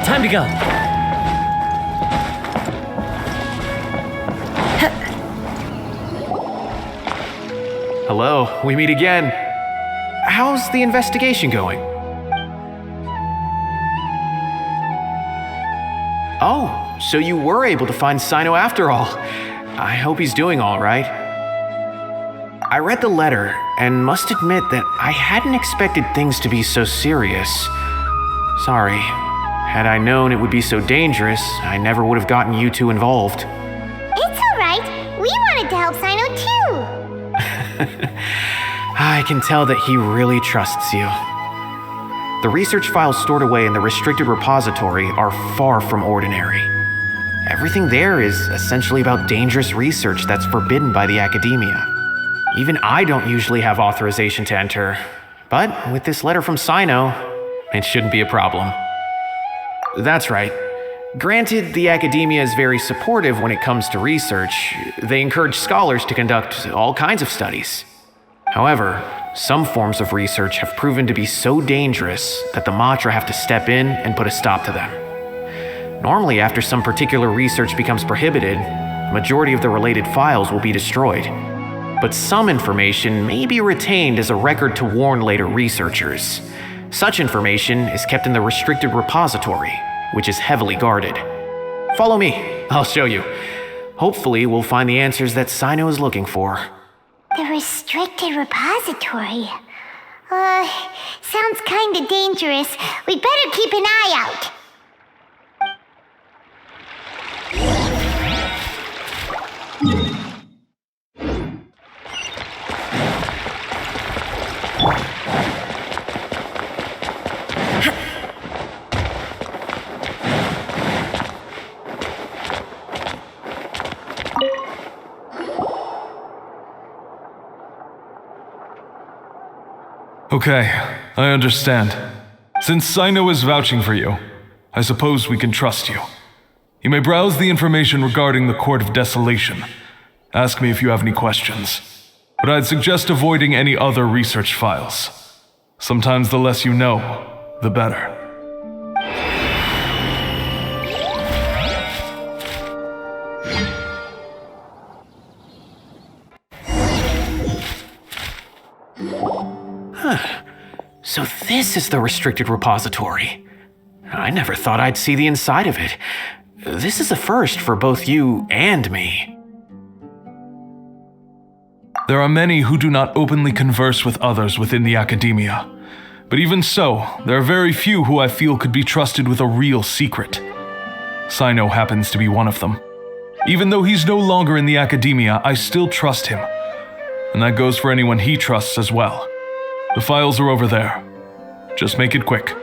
Time to go. Hello, we meet again. How's the investigation going? Oh, so you were able to find Cyno after all. I hope he's doing all right. I read the letter and must admit that I hadn't expected things to be so serious. Sorry. Had I known it would be so dangerous, I never would have gotten you two involved. It's alright. We wanted to help Cyno too. I can tell that he really trusts you. The research files stored away in the restricted repository are far from ordinary. Everything there is essentially about dangerous research that's forbidden by the academia. Even I don't usually have authorization to enter, but with this letter from Cyno, it shouldn't be a problem. That's right. Granted, the academia is very supportive when it comes to research. They encourage scholars to conduct all kinds of studies. However, some forms of research have proven to be so dangerous that the Matra have to step in and put a stop to them. Normally, after some particular research becomes prohibited, the majority of the related files will be destroyed. But some information may be retained as a record to warn later researchers. Such information is kept in the restricted repository, which is heavily guarded. Follow me, I'll show you. Hopefully, we'll find the answers that Cyno is looking for. The restricted repository. Sounds kinda dangerous. We'd better keep an eye out. Okay, I understand. Since Cyno is vouching for you, I suppose we can trust you. You may browse the information regarding the Court of Desolation. Ask me if you have any questions. But I'd suggest avoiding any other research files. Sometimes the less you know, the better. So this is the restricted repository. I never thought I'd see the inside of it. This is a first for both you and me. There are many who do not openly converse with others within the academia. But even so, there are very few who I feel could be trusted with a real secret. Cyno happens to be one of them. Even though he's no longer in the academia, I still trust him. And that goes for anyone he trusts as well. The files are over there. Just make it quick.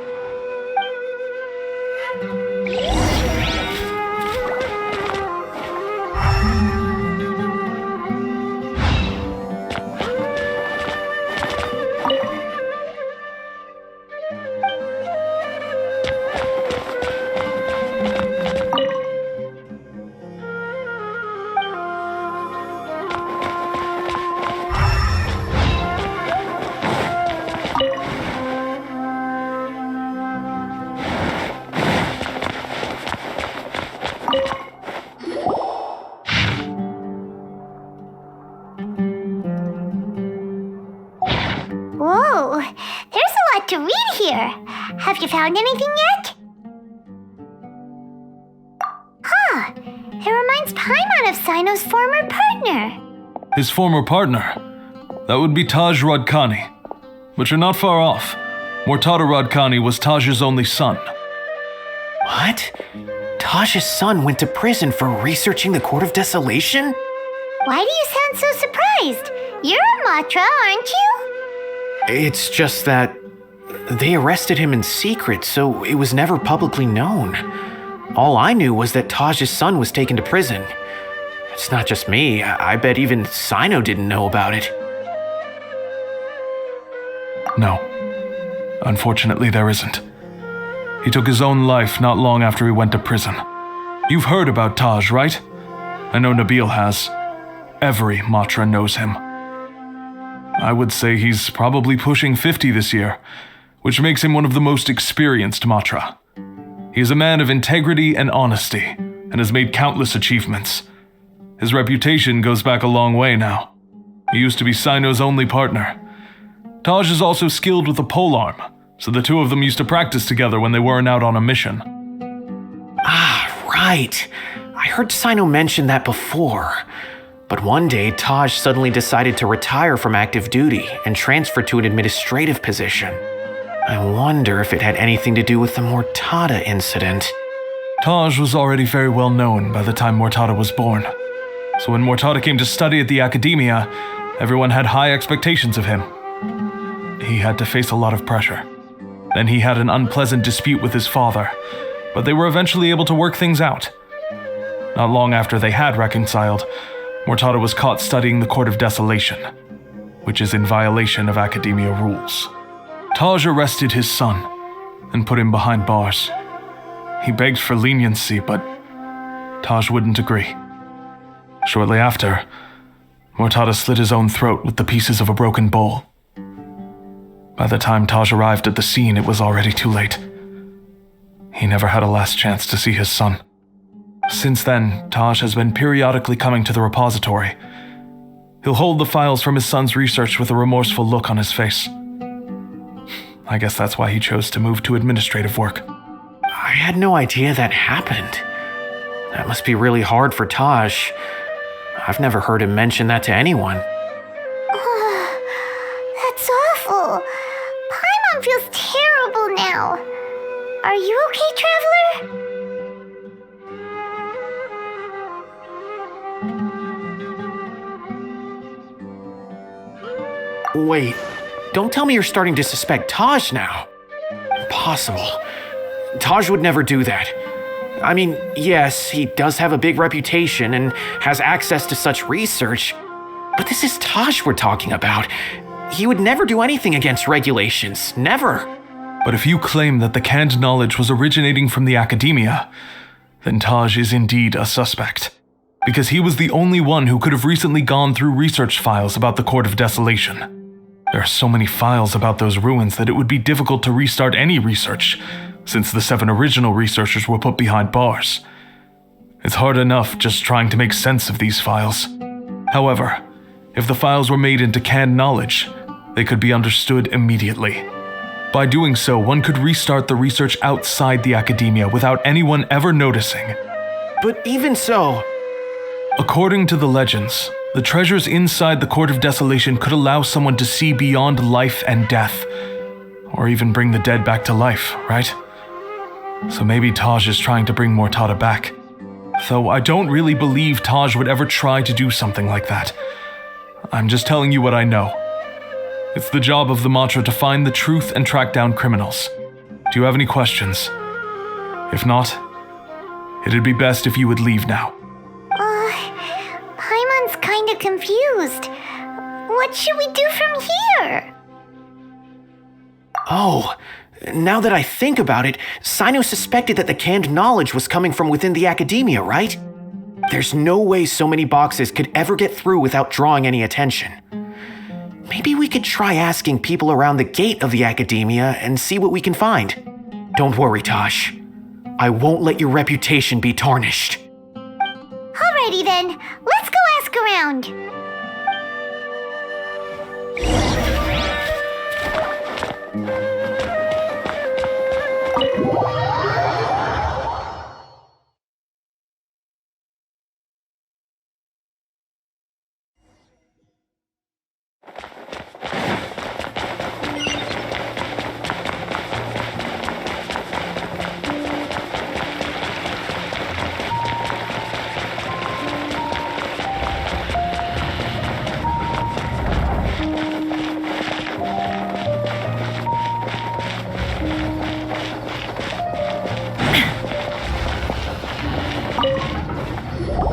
Whoa, there's a lot to read here. Have you found anything yet? Huh, it reminds Paimon of Cyno's former partner. His former partner? That would be Taj Radkani. But you're not far off. Mortada Radkani was Taj's only son. What? Taj's son went to prison for researching the Court of Desolation? Why do you sound so surprised? You're a Matra, aren't you? It's just that they arrested him in secret, so it was never publicly known. All I knew was that Taj's son was taken to prison. It's not just me. I bet even Cyno didn't know about it. No. Unfortunately, there isn't. He took his own life not long after he went to prison. You've heard about Taj, right? I know Nabil has. Every Matra knows him. I would say he's probably pushing 50 this year, which makes him one of the most experienced Matra. He is a man of integrity and honesty, and has made countless achievements. His reputation goes back a long way now. He used to be Cyno's only partner. Taj is also skilled with a polearm, so the two of them used to practice together when they weren't out on a mission. Ah, right. I heard Cyno mention that before. But one day, Taj suddenly decided to retire from active duty and transfer to an administrative position. I wonder if it had anything to do with the Mortada incident. Taj was already very well known by the time Mortada was born. So when Mortada came to study at the Academia, everyone had high expectations of him. He had to face a lot of pressure. Then he had an unpleasant dispute with his father, but they were eventually able to work things out. Not long after they had reconciled, Mortada was caught studying the Court of Desolation, which is in violation of Academia rules. Taj arrested his son and put him behind bars. He begged for leniency, but Taj wouldn't agree. Shortly after, Mortada slit his own throat with the pieces of a broken bowl. By the time Taj arrived at the scene, it was already too late. He never had a last chance to see his son. Since then, Taj has been periodically coming to the repository. He'll hold the files from his son's research with a remorseful look on his face. I guess that's why he chose to move to administrative work. I had no idea that happened. That must be really hard for Taj. I've never heard him mention that to anyone. That's awful. Paimon feels terrible now. Are you okay, Traveler? Wait, don't tell me you're starting to suspect Taj now. Impossible. Taj would never do that. I mean, yes, he does have a big reputation and has access to such research, but this is Taj we're talking about. He would never do anything against regulations. Never. But if you claim that the canned knowledge was originating from the Academia, then Taj is indeed a suspect. Because he was the only one who could have recently gone through research files about the Court of Desolation. There are so many files about those ruins that it would be difficult to restart any research, since the 7 original researchers were put behind bars. It's hard enough just trying to make sense of these files. However, if the files were made into canned knowledge, they could be understood immediately. By doing so, one could restart the research outside the Academia without anyone ever noticing. But even so... According to the legends, the treasures inside the Court of Desolation could allow someone to see beyond life and death, or even bring the dead back to life, right? So maybe Taj is trying to bring Mortada back. Though I don't really believe Taj would ever try to do something like that. I'm just telling you what I know. It's the job of the Matra to find the truth and track down criminals. Do you have any questions? If not, it'd be best if you would leave now. Paimon's kinda confused. What should we do from here? Oh, now that I think about it, Cyno suspected that the canned knowledge was coming from within the Academia, right? There's no way so many boxes could ever get through without drawing any attention. Maybe we could try asking people around the gate of the Academia and see what we can find. Don't worry, Tosh. I won't let your reputation be tarnished. Alrighty then, let's go ask around.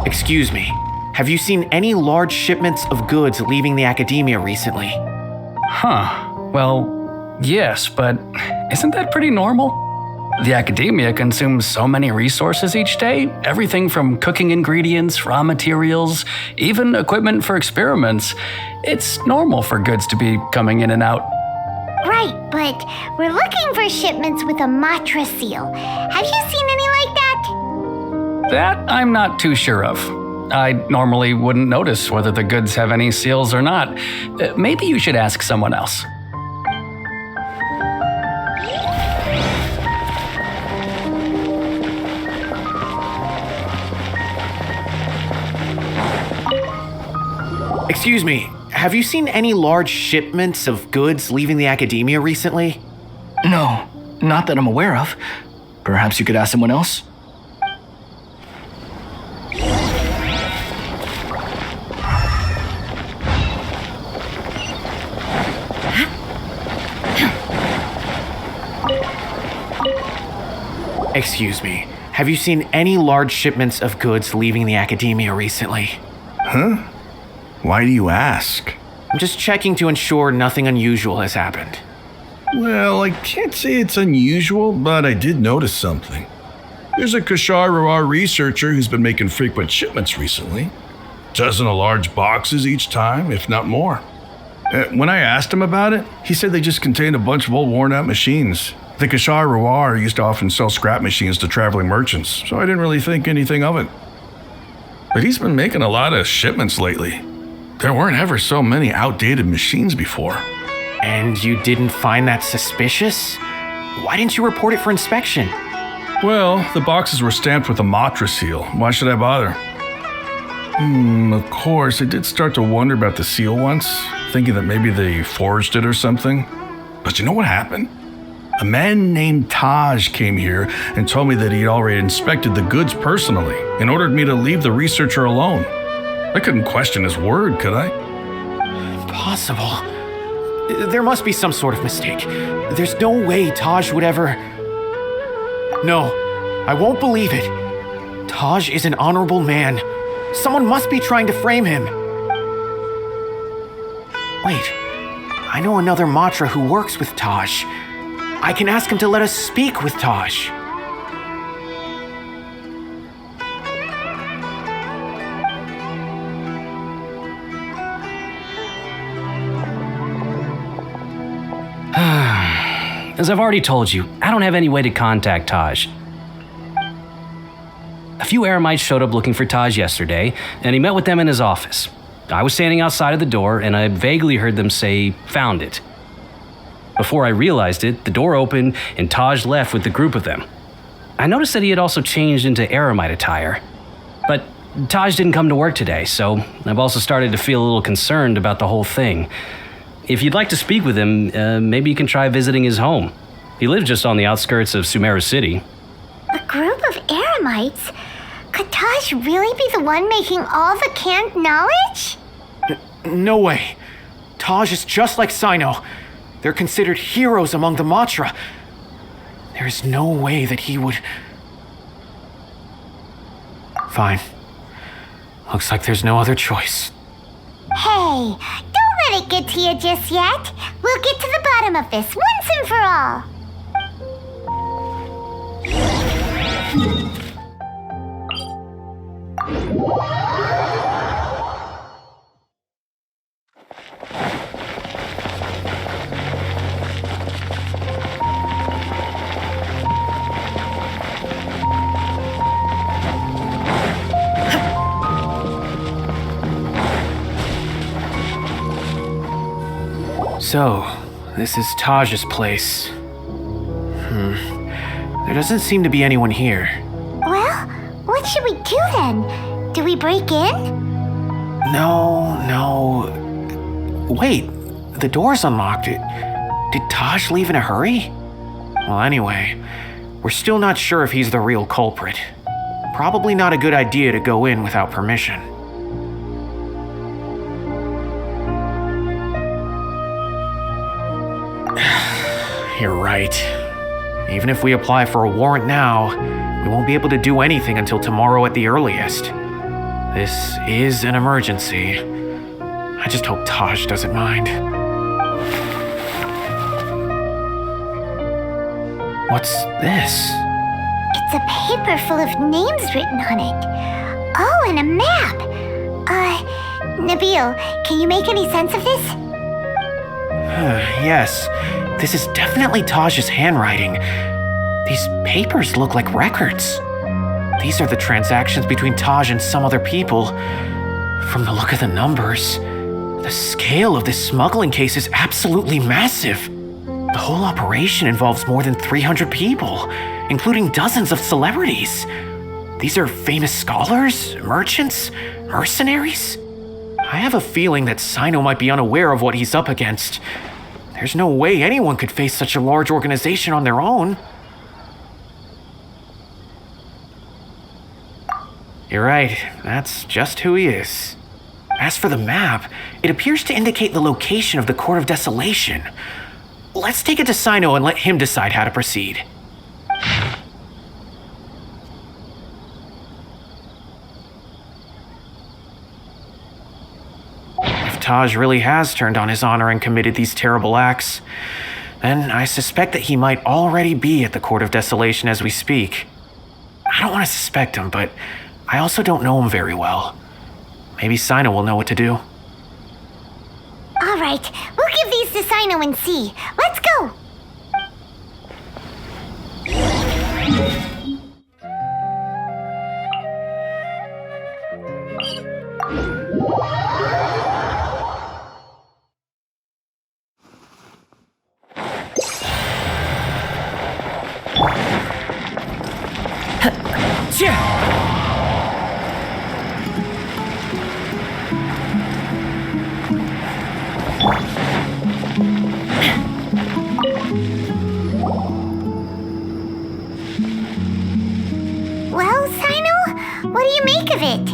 Excuse me, have you seen any large shipments of goods leaving the Academia recently? Huh. Well, Yes, but isn't that pretty normal? The academia consumes so many resources each day, everything from cooking ingredients, raw materials, even equipment for experiments. It's normal for goods to be coming in and out. Right, but we're looking for shipments with a Matra seal. Have you seen any like that? That I'm not too sure of. I normally wouldn't notice whether the goods have any seals or not. Maybe you should ask someone else. Excuse me, have you seen any large shipments of goods leaving the academia recently? No, not that I'm aware of. Perhaps you could ask someone else? Excuse me, have you seen any large shipments of goods leaving the academia recently? Huh? Why do you ask? I'm just checking to ensure nothing unusual has happened. Well, I can't say it's unusual, but I did notice something. There's a Kashar researcher who's been making frequent shipments recently. Dozen of large boxes each time, if not more. When I asked him about it, he said they just contained a bunch of old worn-out machines. The Kashar used to often sell scrap machines to traveling merchants, so I didn't really think anything of it. But he's been making a lot of shipments lately. There weren't ever so many outdated machines before. And you didn't find that suspicious? Why didn't you report it for inspection? Well, the boxes were stamped with a Matra seal. Why should I bother? Of course, I did start to wonder about the seal once, thinking that maybe they forged it or something. But you know what happened? A man named Taj came here and told me that he'd already inspected the goods personally and ordered me to leave the researcher alone. I couldn't question his word, could I? Impossible. There must be some sort of mistake. There's no way Taj would ever... No, I won't believe it. Taj is an honorable man. Someone must be trying to frame him. Wait, I know another Matra who works with Taj. I can ask him to let us speak with Taj. As I've already told you, I don't have any way to contact Taj. A few Eremites showed up looking for Taj yesterday, and he met with them in his office. I was standing outside of the door, and I vaguely heard them say, "Found it." Before I realized it, the door opened, and Taj left with the group of them. I noticed that he had also changed into Eremite attire. But Taj didn't come to work today, so I've also started to feel a little concerned about the whole thing. If you'd like to speak with him, maybe you can try visiting his home. He lives just on the outskirts of Sumeru City. A group of Eremites? Could Taj really be the one making all the canned knowledge? No way. Taj is just like Cyno. They're considered heroes among the Matra. There is no way that he would... Fine. Looks like there's no other choice. Hey, don't let it get to you just yet. We'll get to the bottom of this once and for all. So, this is Taj's place. There doesn't seem to be anyone here. Well, what should we do then? Do we break in? No. Wait, the door's unlocked. Did Taj leave in a hurry? Well, anyway, we're still not sure if he's the real culprit. Probably not a good idea to go in without permission. You're right. Even if we apply for a warrant now, we won't be able to do anything until tomorrow at the earliest. This is an emergency. I just hope Taj doesn't mind. What's this? It's a paper full of names written on it. Oh, and a map. Nabil, can you make any sense of this? Yes, this is definitely Taj's handwriting. These papers look like records. These are the transactions between Taj and some other people. From the look of the numbers, the scale of this smuggling case is absolutely massive. The whole operation involves more than 300 people, including dozens of celebrities. These are famous scholars, merchants, mercenaries. I have a feeling that Cyno might be unaware of what he's up against. There's no way anyone could face such a large organization on their own. You're right, that's just who he is. As for the map, it appears to indicate the location of the Court of Desolation. Let's take it to Cyno and let him decide how to proceed. If Taj really has turned on his honor and committed these terrible acts, then I suspect that he might already be at the Court of Desolation as we speak. I don't want to suspect him, but I also don't know him very well. Maybe Cyno will know what to do. All right, we'll give these to Cyno and see. Let's go! Well, Cyno, what do you make of it?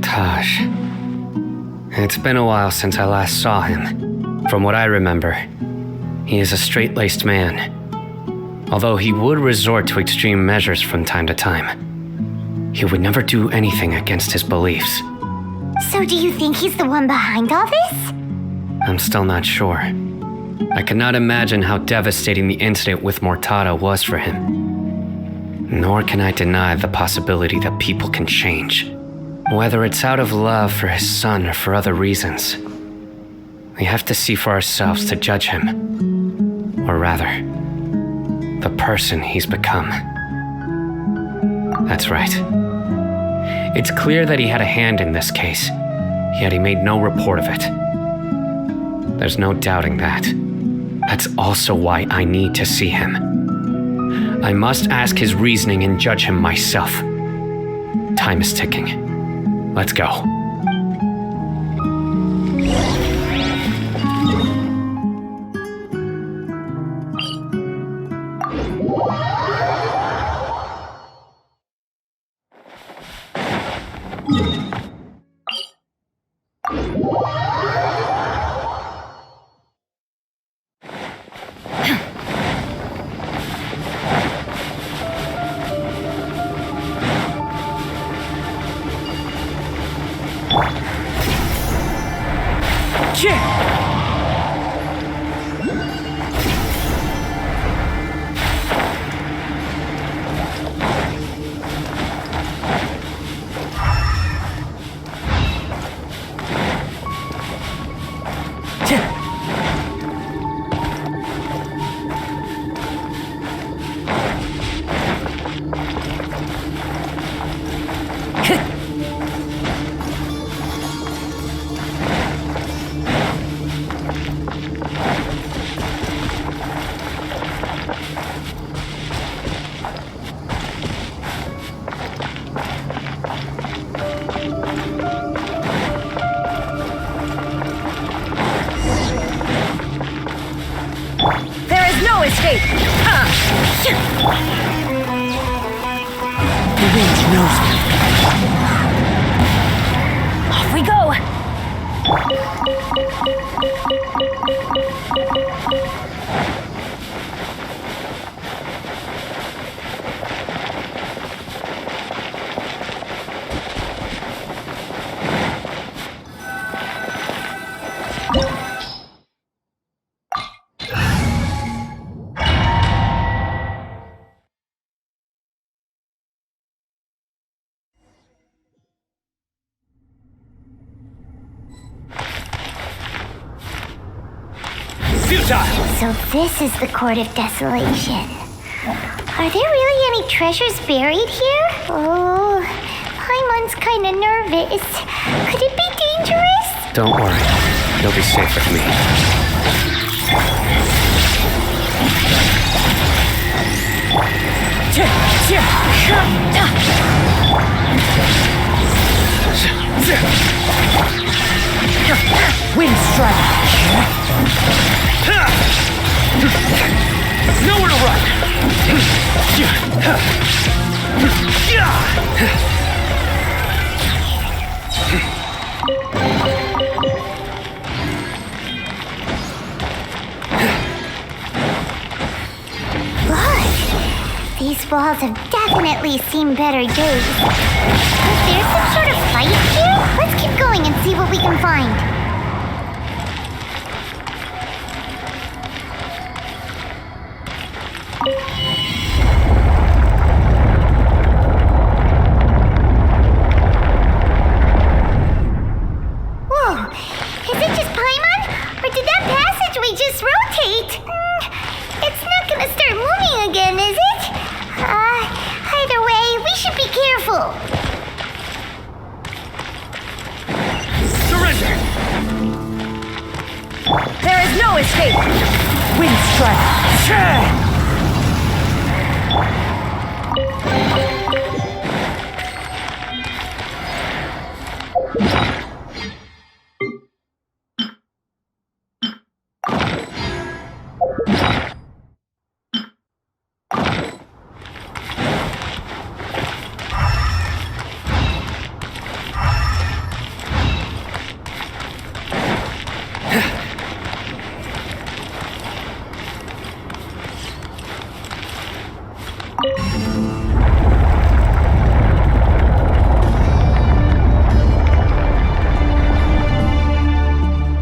Taj. It's been a while since I last saw him. From what I remember, he is a straight-laced man. Although he would resort to extreme measures from time to time, he would never do anything against his beliefs. So do you think he's the one behind all this? I'm still not sure. I cannot imagine how devastating the incident with Mortada was for him. Nor can I deny the possibility that people can change. Whether it's out of love for his son or for other reasons. We have to see for ourselves to judge him. Or rather, the person he's become. That's right. It's clear that he had a hand in this case, yet he made no report of it. There's no doubting that. That's also why I need to see him. I must ask his reasoning and judge him myself. Time is ticking. Let's go. Off we go! So this is the Court of Desolation. Are there really any treasures buried here? Oh, Paimon's kind of nervous. Could it be dangerous? Don't worry. You'll be safe with me. Wind strike. Nowhere to run. Look, these walls have definitely seen better days. Is there some sort of fight here? Let's keep going and see what we can find. Whoa, is it just Paimon? Or did that passageway just rotate? It's not gonna start moving again, is it? Either way, we should be careful. Surrender. There is no escape. Wind strike.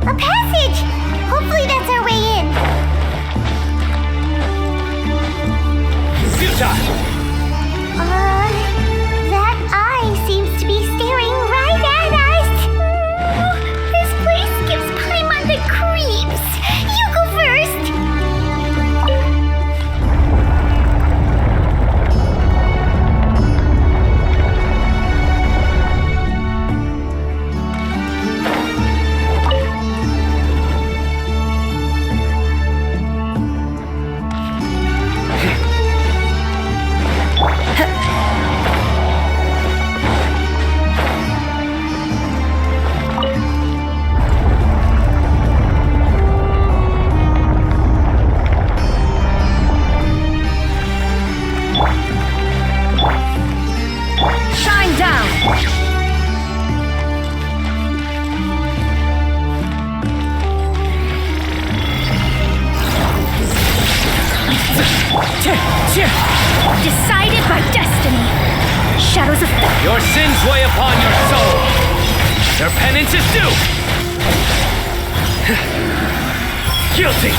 A passage! Hopefully that's our way in. That eye seems to be staring right at us. This place gives Paimon the creeps. You go first. Shine down. Decided by destiny. Shadows of Your sins weigh upon your soul. Their penance is due. Guilty.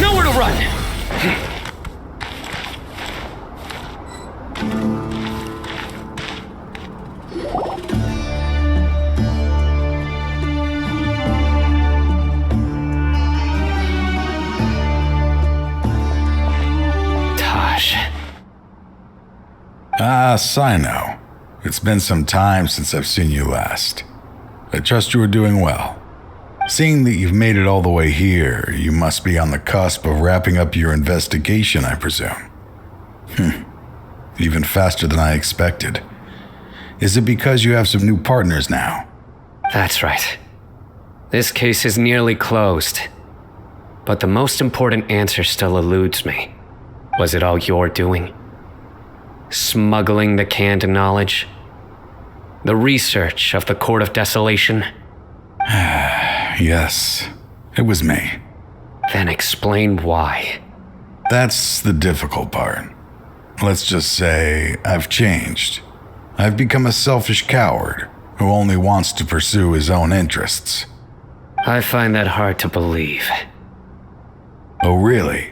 Nowhere to run. Taj. Ah, Cyno. It's been some time since I've seen you last. I trust you are doing well. Seeing that you've made it all the way here, you must be on the cusp of wrapping up your investigation, I presume. Even faster than I expected. Is it because you have some new partners now? That's right. This case is nearly closed. But the most important answer still eludes me. Was it all your doing? Smuggling the canned knowledge? The research of the Court of Desolation? Yes, it was me. Then explain why. That's the difficult part. Let's just say I've changed. I've become a selfish coward who only wants to pursue his own interests. I find that hard to believe. Oh, really?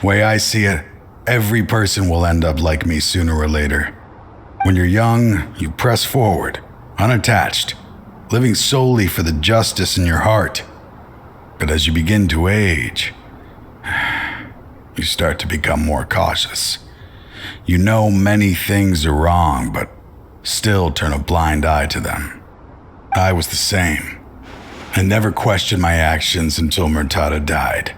Way I see it, every person will end up like me sooner or later. When you're young, you press forward, unattached, living solely for the justice in your heart. But as you begin to age, you start to become more cautious. You know many things are wrong, but still turn a blind eye to them. I was the same. I never questioned my actions until Murtada died.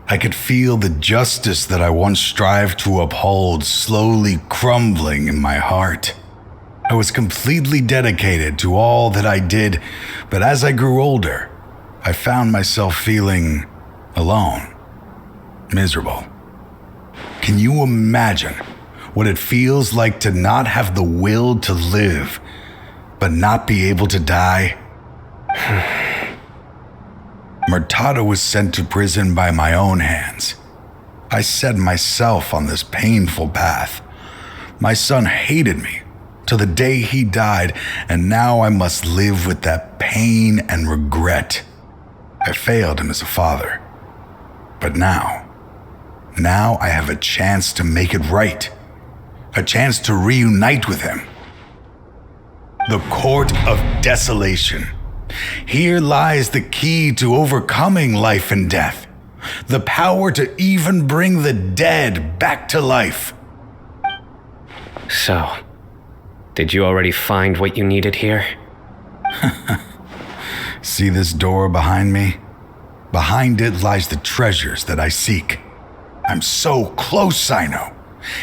I could feel the justice that I once strived to uphold slowly crumbling in my heart. I was completely dedicated to all that I did, but as I grew older, I found myself feeling alone, miserable. Can you imagine what it feels like to not have the will to live, but not be able to die? Murtada was sent to prison by my own hands. I set myself on this painful path. My son hated me till the day he died, and now I must live with that pain and regret. I failed him as a father. But now I have a chance to make it right. A chance to reunite with him. The Court of Desolation. Here lies the key to overcoming life and death. The power to even bring the dead back to life. So, did you already find what you needed here? See this door behind me? Behind it lies the treasures that I seek. I'm so close, Cyno.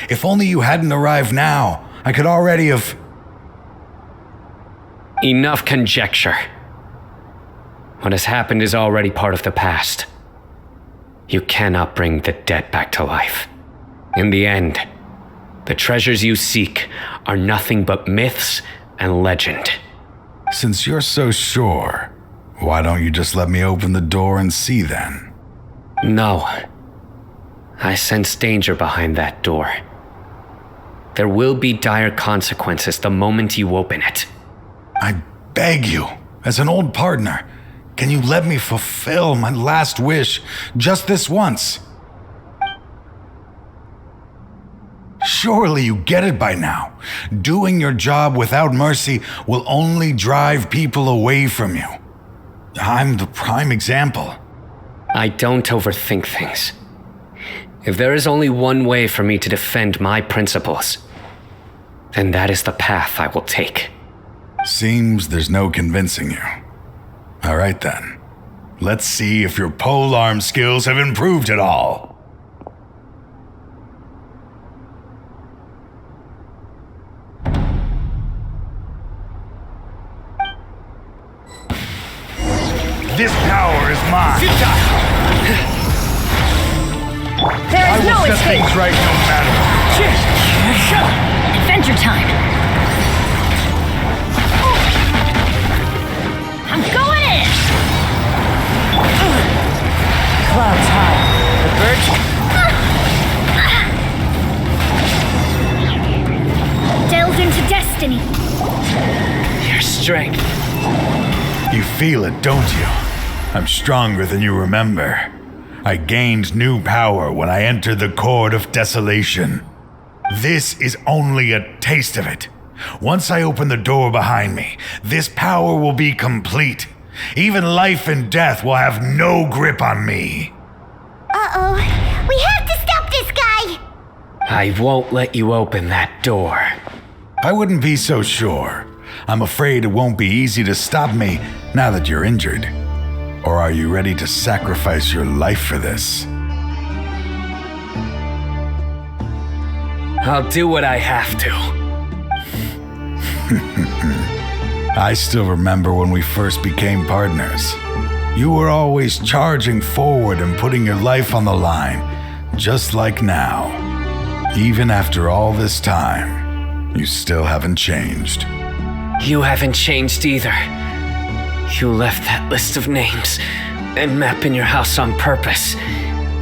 If only you hadn't arrived now, I could already have... Enough conjecture. What has happened is already part of the past. You cannot bring the dead back to life. In the end, the treasures you seek are nothing but myths and legend. Since you're so sure, why don't you just let me open the door and see then? No. I sense danger behind that door. There will be dire consequences the moment you open it. I beg you, as an old partner, can you let me fulfill my last wish just this once? Surely you get it by now. Doing your job without mercy will only drive people away from you. I'm the prime example. I don't overthink things. If there is only one way for me to defend my principles, then that is the path I will take. Seems there's no convincing you. All right then. Let's see if your polearm skills have improved at all. This power is mine. There is no escape! Things right no matter. Adventure time! I'm going in! Clouds high. The birds? Delve into destiny. Your strength. You feel it, don't you? I'm stronger than you remember. I gained new power when I entered the Court of Desolation. This is only a taste of it. Once I open the door behind me, this power will be complete. Even life and death will have no grip on me. Uh-oh. We have to stop this guy! I won't let you open that door. I wouldn't be so sure. I'm afraid it won't be easy to stop me now that you're injured. Or are you ready to sacrifice your life for this? I'll do what I have to. I still remember when we first became partners. You were always charging forward and putting your life on the line, just like now. Even after all this time, you still haven't changed. You haven't changed either. You left that list of names and map in your house on purpose,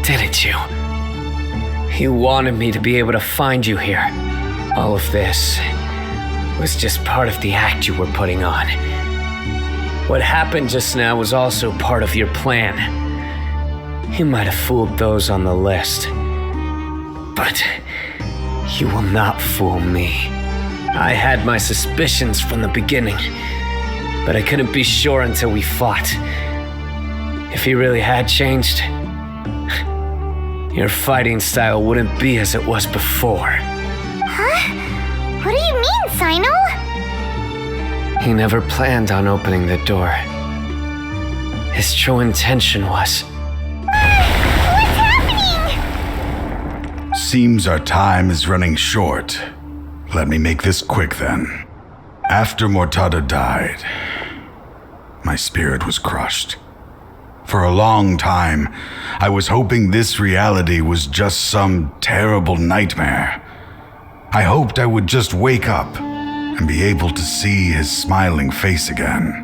didn't you? He wanted me to be able to find you here. All of this was just part of the act you were putting on. What happened just now was also part of your plan. You might have fooled those on the list, but you will not fool me. I had my suspicions from the beginning, but I couldn't be sure until we fought. If he really had changed, your fighting style wouldn't be as it was before. Huh? What do you mean, Cyno? He never planned on opening the door. His true intention was... What's happening? Seems our time is running short. Let me make this quick then. After Mortada died, my spirit was crushed. For a long time, I was hoping this reality was just some terrible nightmare. I hoped I would just wake up and be able to see his smiling face again.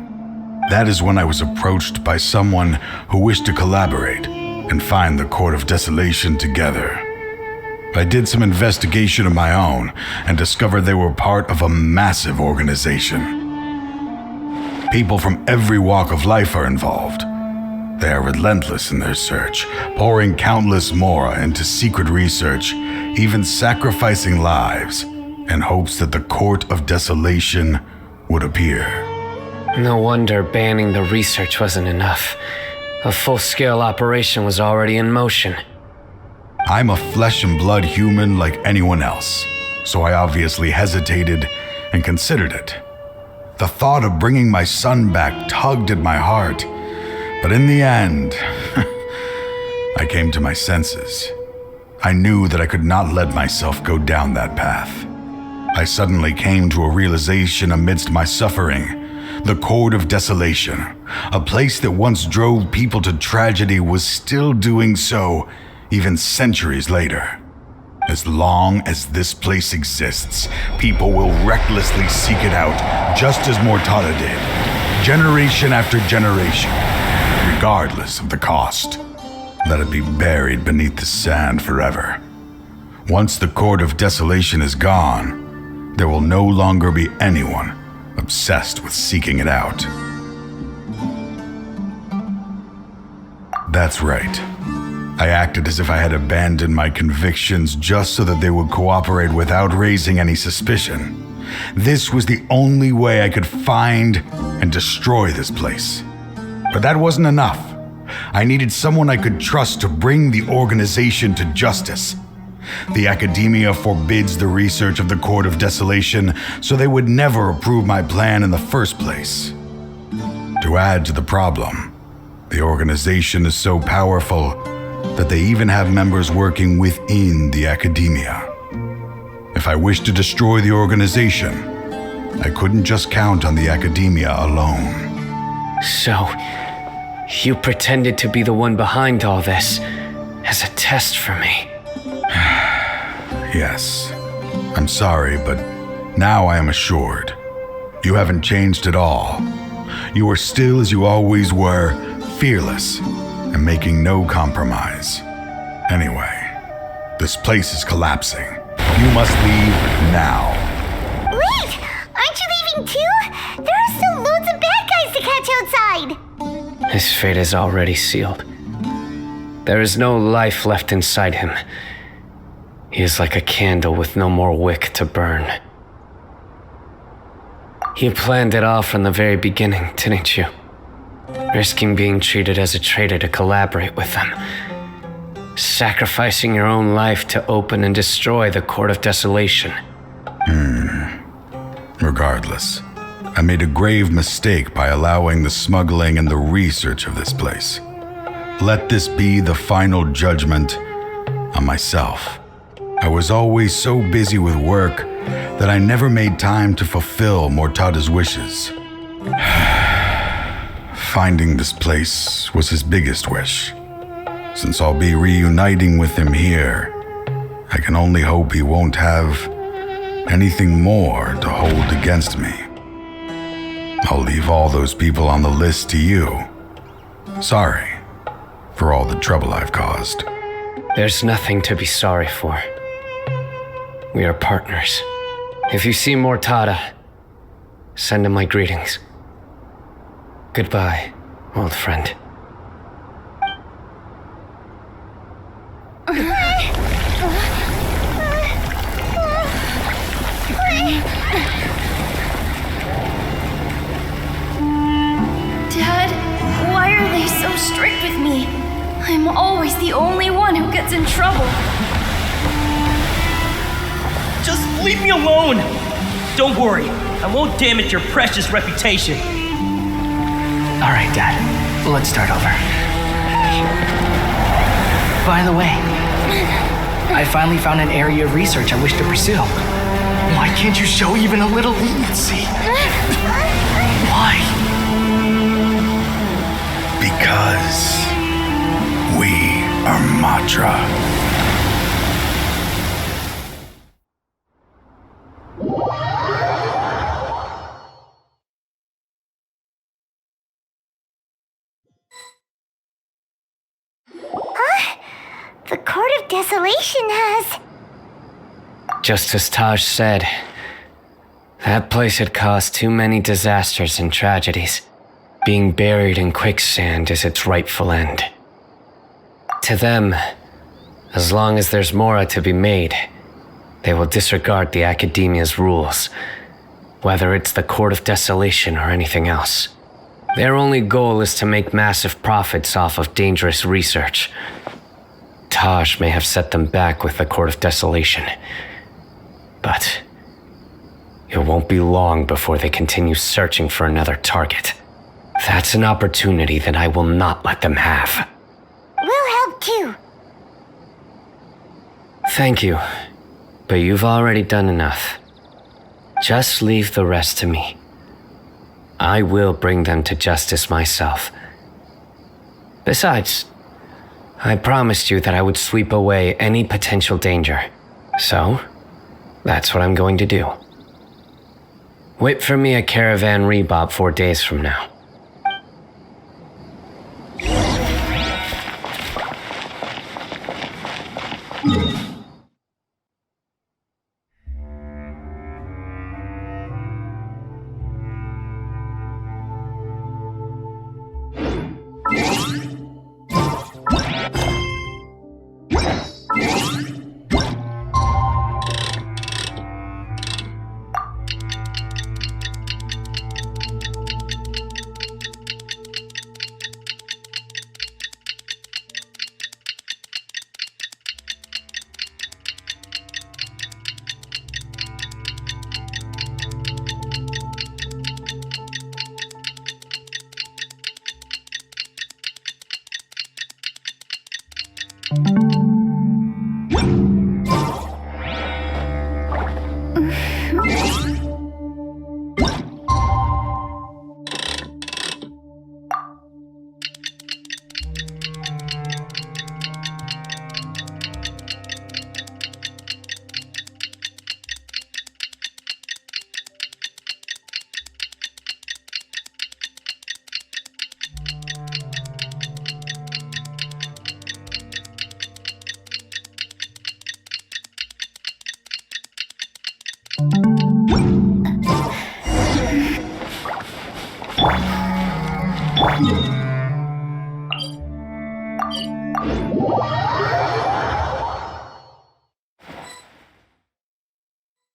That is when I was approached by someone who wished to collaborate and find the Court of Desolation together. I did some investigation of my own and discovered they were part of a massive organization. People from every walk of life are involved. They are relentless in their search, pouring countless mora into secret research, even sacrificing lives in hopes that the Court of Desolation would appear. No wonder banning the research wasn't enough. A full-scale operation was already in motion. I'm a flesh and blood human like anyone else, so I obviously hesitated and considered it. The thought of bringing my son back tugged at my heart, but in the end, I came to my senses. I knew that I could not let myself go down that path. I suddenly came to a realization amidst my suffering. The Court of Desolation, a place that once drove people to tragedy, was still doing so even centuries later. As long as this place exists, people will recklessly seek it out, just as Mortada did, generation after generation, regardless of the cost. Let it be buried beneath the sand forever. Once the Court of Desolation is gone, there will no longer be anyone obsessed with seeking it out. That's right. I acted as if I had abandoned my convictions just so that they would cooperate without raising any suspicion. This was the only way I could find and destroy this place. But that wasn't enough. I needed someone I could trust to bring the organization to justice. The academia forbids the research of the Court of Desolation, so they would never approve my plan in the first place. To add to the problem, the organization is so powerful that they even have members working within the academia. If I wished to destroy the organization, I couldn't just count on the academia alone. So, you pretended to be the one behind all this as a test for me. Yes. I'm sorry, but now I am assured. You haven't changed at all. You are still as you always were, fearless and making no compromise. Anyway, this place is collapsing. You must leave now. Wait! Aren't you leaving too? There are still loads of bad guys to catch outside! His fate is already sealed. There is no life left inside him. He is like a candle with no more wick to burn. You planned it all from the very beginning, didn't you? Risking being treated as a traitor to collaborate with them. Sacrificing your own life to open and destroy the Court of Desolation. Regardless, I made a grave mistake by allowing the smuggling and the research of this place. Let this be the final judgment on myself. I was always so busy with work that I never made time to fulfill Mortada's wishes. Finding this place was his biggest wish. Since I'll be reuniting with him here, I can only hope he won't have anything more to hold against me. I'll leave all those people on the list to you. Sorry for all the trouble I've caused. There's nothing to be sorry for. We are partners. If you see Mortada, send him my greetings. Goodbye, old friend. Dad, why are they so strict with me? I'm always the only one who gets in trouble. Just leave me alone! Don't worry, I won't damage your precious reputation. All right, Dad. Let's start over. By the way, I finally found an area of research I wish to pursue. Why can't you show even a little leniency? Why? Because we are Matra. The Court of Desolation has... Just as Taj said, that place had caused too many disasters and tragedies. Being buried in quicksand is its rightful end. To them, as long as there's more to be made, they will disregard the Academia's rules, whether it's the Court of Desolation or anything else. Their only goal is to make massive profits off of dangerous research. Taj may have set them back with the Court of Desolation, but it won't be long before they continue searching for another target. That's an opportunity that I will not let them have. We'll help too. Thank you, but you've already done enough. Just leave the rest to me. I will bring them to justice myself. Besides, I promised you that I would sweep away any potential danger. So, that's what I'm going to do. Wait for me at Caravan Rebop 4 days from now.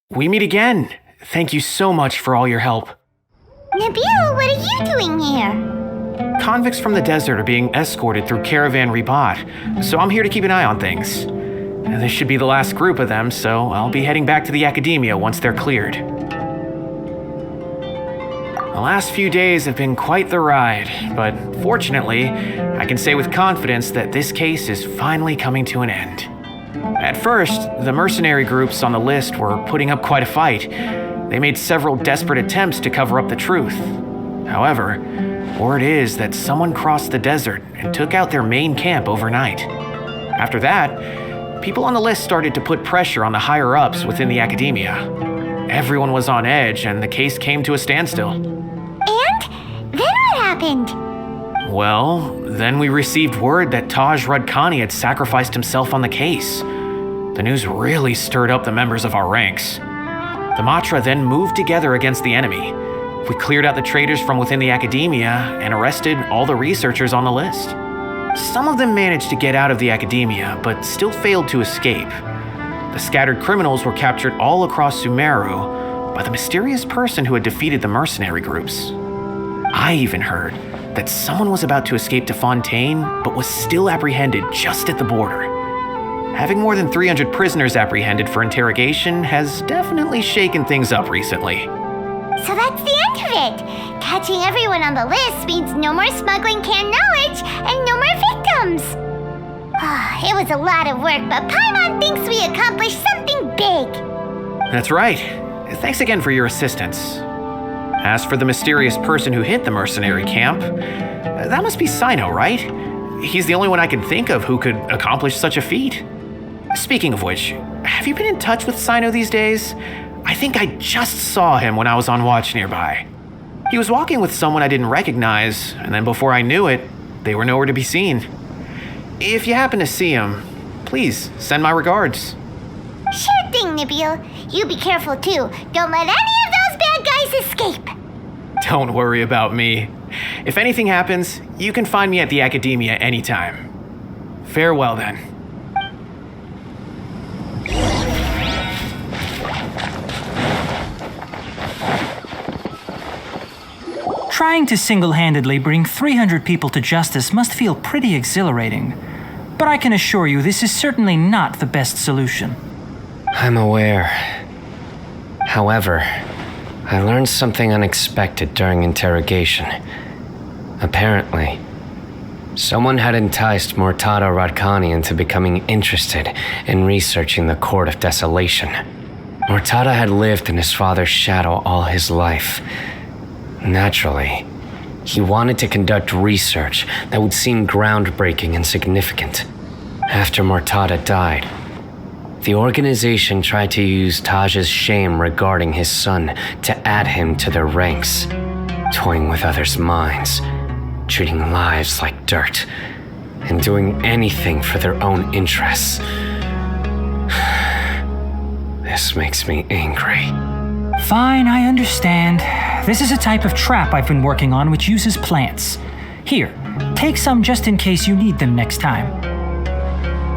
We meet again. Thank you so much for all your help. Nabil, what are you doing here? Convicts from the desert are being escorted through Caravan Rebot, so I'm here to keep an eye on things. This should be the last group of them, so I'll be heading back to the Academia once they're cleared. The last few days have been quite the ride, but fortunately, I can say with confidence that this case is finally coming to an end. At first, the mercenary groups on the list were putting up quite a fight. They made several desperate attempts to cover up the truth. However, word is that someone crossed the desert and took out their main camp overnight. After that, people on the list started to put pressure on the higher-ups within the Academia. Everyone was on edge and the case came to a standstill. And then what happened? Well, then we received word that Taj Radkani had sacrificed himself on the case. The news really stirred up the members of our ranks. The Matra then moved together against the enemy. We cleared out the traitors from within the academia and arrested all the researchers on the list. Some of them managed to get out of the academia, but still failed to escape. The scattered criminals were captured all across Sumeru by the mysterious person who had defeated the mercenary groups. I even heard that someone was about to escape to Fontaine, but was still apprehended just at the border. Having more than 300 prisoners apprehended for interrogation has definitely shaken things up recently. So that's the end of it. Catching everyone on the list means no more smuggling canned knowledge and no more victims. It was a lot of work, but Paimon thinks we accomplished something big. That's right. Thanks again for your assistance. As for the mysterious person who hit the mercenary camp, that must be Cyno, right? He's the only one I can think of who could accomplish such a feat. Speaking of which, have you been in touch with Cyno these days? I think I just saw him when I was on watch nearby. He was walking with someone I didn't recognize, and then before I knew it, they were nowhere to be seen. If you happen to see him, please send my regards. Sure thing, Nabil. You be careful too. Don't let any of those bad guys escape. Don't worry about me. If anything happens, you can find me at the academia anytime. Farewell then. Trying to single-handedly bring 300 people to justice must feel pretty exhilarating. But I can assure you this is certainly not the best solution. I'm aware. However, I learned something unexpected during interrogation. Apparently, someone had enticed Murtada Radkani into becoming interested in researching the Court of Desolation. Murtada had lived in his father's shadow all his life. Naturally, he wanted to conduct research that would seem groundbreaking and significant. After Murtada died, the organization tried to use Taj's shame regarding his son to add him to their ranks, toying with others' minds, treating lives like dirt, and doing anything for their own interests. This makes me angry. Fine, I understand. This is a type of trap I've been working on which uses plants. Here, take some just in case you need them next time.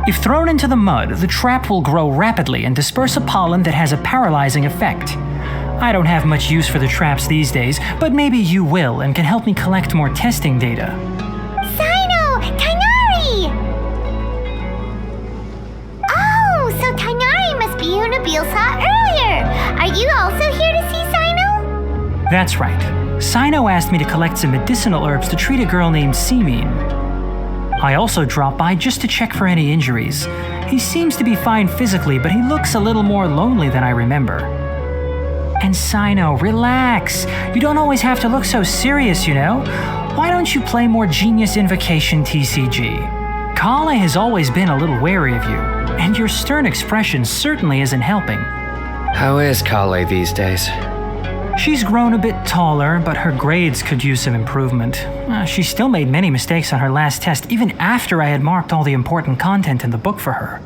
If thrown into the mud, the trap will grow rapidly and disperse a pollen that has a paralyzing effect. I don't have much use for the traps these days, but maybe you will and can help me collect more testing data. Cyno! Tainari! Oh, so Tainari must be who Nabil saw earlier. Are you also here to see Cyno? That's right. Cyno asked me to collect some medicinal herbs to treat a girl named Simin. I also dropped by just to check for any injuries. He seems to be fine physically, but he looks a little more lonely than I remember. And Cyno, relax. You don't always have to look so serious, you know? Why don't you play more Genius Invocation TCG? Kale has always been a little wary of you, and your stern expression certainly isn't helping. How is Kale these days? She's grown a bit taller, but her grades could use some improvement. She still made many mistakes on her last test, even after I had marked all the important content in the book for her.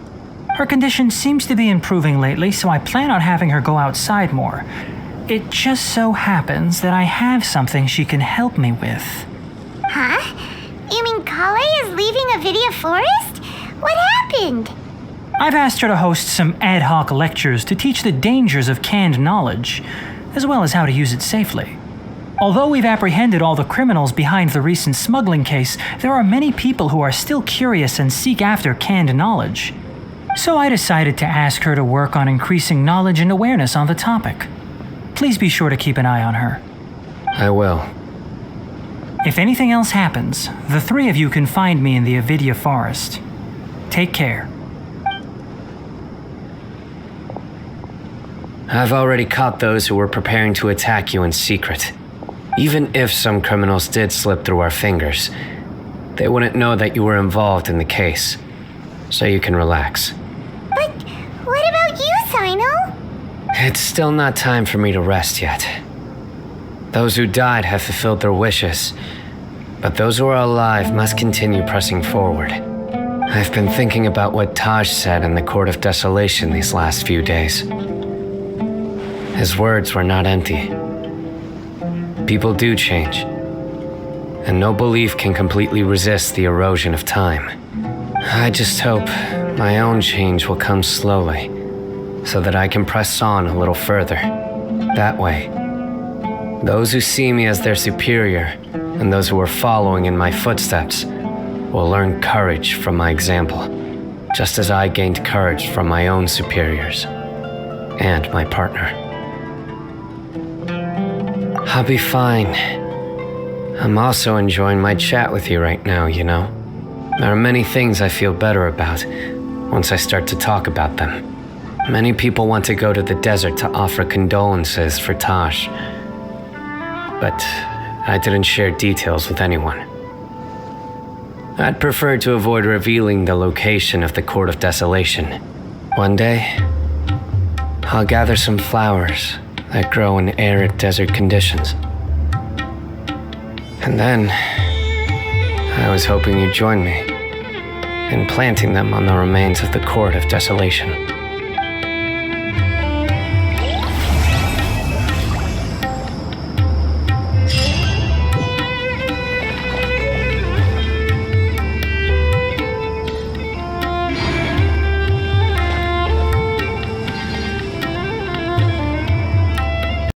Her condition seems to be improving lately, so I plan on having her go outside more. It just so happens that I have something she can help me with. Huh? You mean Kale is leaving Avidia Forest? What happened? I've asked her to host some ad hoc lectures to teach the dangers of canned knowledge, as well as how to use it safely. Although we've apprehended all the criminals behind the recent smuggling case, there are many people who are still curious and seek after canned knowledge. So I decided to ask her to work on increasing knowledge and awareness on the topic. Please be sure to keep an eye on her. I will. If anything else happens, the three of you can find me in the Avidia Forest. Take care. I've already caught those who were preparing to attack you in secret. Even if some criminals did slip through our fingers, they wouldn't know that you were involved in the case. So you can relax. But what about you, Cyno? It's still not time for me to rest yet. Those who died have fulfilled their wishes, But those who are alive must continue pressing forward. I've been thinking about what Taj said in the Court of Desolation these last few days. His words were not empty. People do change, and no belief can completely resist the erosion of time. I just hope my own change will come slowly, so that I can press on a little further. That way, those who see me as their superior, and those who are following in my footsteps, will learn courage from my example, just as I gained courage from my own superiors and my partner. I'll be fine. I'm also enjoying my chat with you right now, you know. There are many things I feel better about once I start to talk about them. Many people want to go to the desert to offer condolences for Taj, but I didn't share details with anyone. I'd prefer to avoid revealing the location of the Court of Desolation. One day, I'll gather some flowers that grow in arid desert conditions. And then, I was hoping you'd join me in planting them on the remains of the Court of Desolation.